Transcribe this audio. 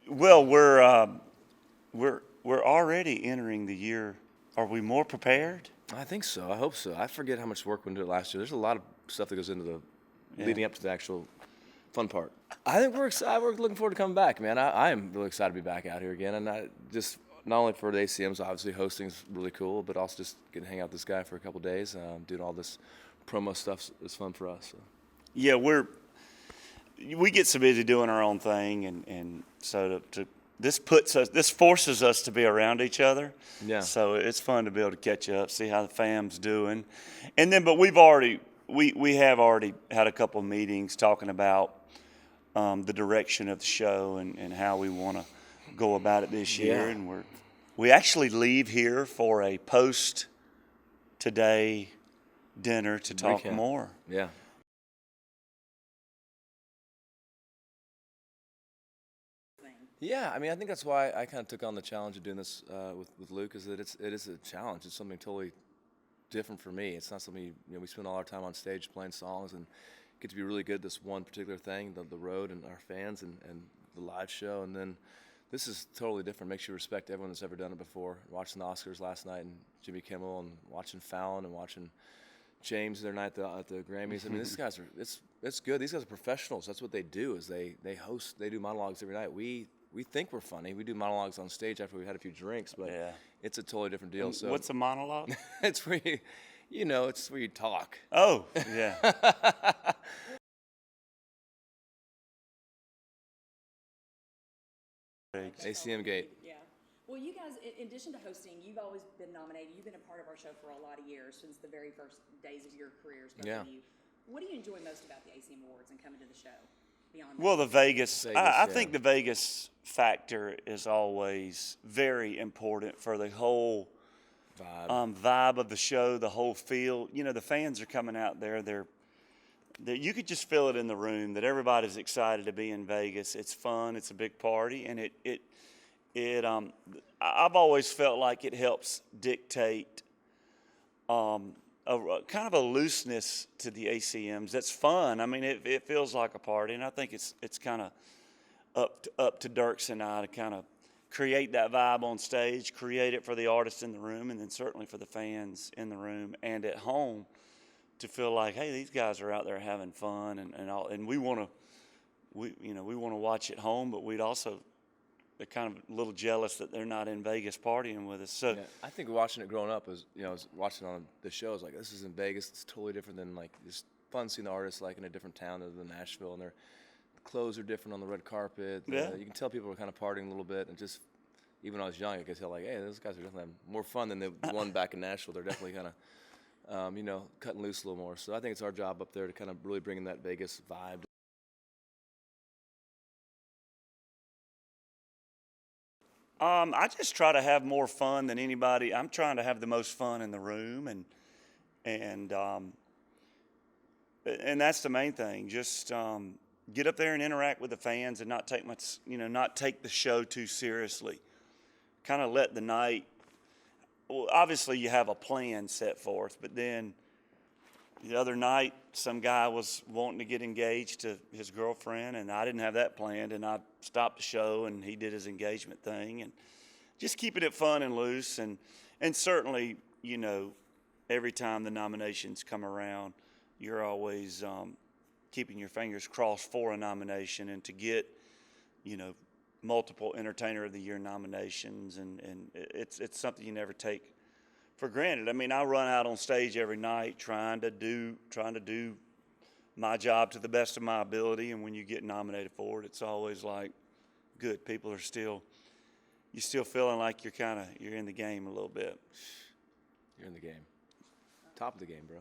Well, we're already entering the year. Are we more prepared? I think so. I hope so. I forget how much work we did last year. There's a lot of stuff that goes into the Yeah. leading up to the actual fun part. I think we're excited. We're looking forward to coming back, man. I am really excited to be back out here again, and I just not only for the ACMs, obviously hosting is really cool, but also just getting to hang out with this guy for a couple days, doing all this promo stuff is fun for us. So. Yeah, we get so busy doing our own thing, and so this forces us to be around each other. Yeah. So it's fun to be able to catch up, see how the fam's doing, and then but we have already had a couple of meetings talking about the direction of the show and how we want to go about it this year, Yeah. and we actually leave here for a post today dinner to talk Recap. more. Yeah. Yeah, I mean, I think that's why I kind of took on the challenge of doing this with Luke, is that it is a challenge. It's something totally different for me. It's not something we spend all our time on stage playing songs and get to be really good at this one particular thing, the road and our fans and the live show. And then this is totally different. Makes you respect everyone that's ever done it before. Watching the Oscars last night and Jimmy Kimmel, and watching Fallon and watching James their night at the Grammys. I mean, these guys it's good. These guys are professionals. That's what they do. Is they host. They do monologues every night. We think we're funny. We do monologues on stage after we've had a few drinks, but Yeah. it's a totally different deal. So What's a monologue? it's where it's where you talk. Oh, yeah. ACM Gate. Yeah. Well, you guys, in addition to hosting, you've always been nominated. You've been a part of our show for a lot of years, since the very first days of your careers, both Yeah. of you. What do you enjoy most about the ACM Awards and coming to the show? Beyond Well, the Vegas. I yeah. think the Vegas factor is always very important for the whole vibe of the show, the whole feel. The fans are coming out there. You could just feel it in the room that everybody's excited to be in Vegas. It's fun. It's a big party, and I've always felt like it helps dictate a kind of a looseness to the ACMs. That's fun. I mean, it feels like a party, and I think it's kind of up to Dierks and I to kind of create that vibe on stage, create it for the artists in the room, and then certainly for the fans in the room and at home to feel like, hey, these guys are out there having fun, and we want to watch at home, but we'd also. They're kind of a little jealous that they're not in Vegas partying with us. So Yeah, I think watching it growing up was watching on the shows like this is in Vegas. It's totally different than like just fun seeing the artists like in a different town other than Nashville, and their clothes are different on the red carpet. Yeah. You can tell people are kind of partying a little bit, and just even when I was young, I could tell like, hey, those guys are definitely having more fun than the one back in Nashville. They're definitely kind of cutting loose a little more. So I think it's our job up there to kind of really bring in that Vegas vibe. I just try to have more fun than anybody. I'm trying to have the most fun in the room, and that's the main thing. Just get up there and interact with the fans, and not take the show too seriously. Kind of let the night. Well, obviously you have a plan set forth, but then the other night some guy was wanting to get engaged to his girlfriend, and I didn't have that planned, and I stopped the show, and he did his engagement thing, and just keeping it fun and loose, and certainly, every time the nominations come around, you're always keeping your fingers crossed for a nomination, and to get, multiple Entertainer of the Year nominations, and it's something you never take for granted. I mean, I run out on stage every night trying to do my job to the best of my ability, and when you get nominated for it, it's always like, good. People are you're still feeling like you're in the game a little bit. You're in the game, top of the game, bro.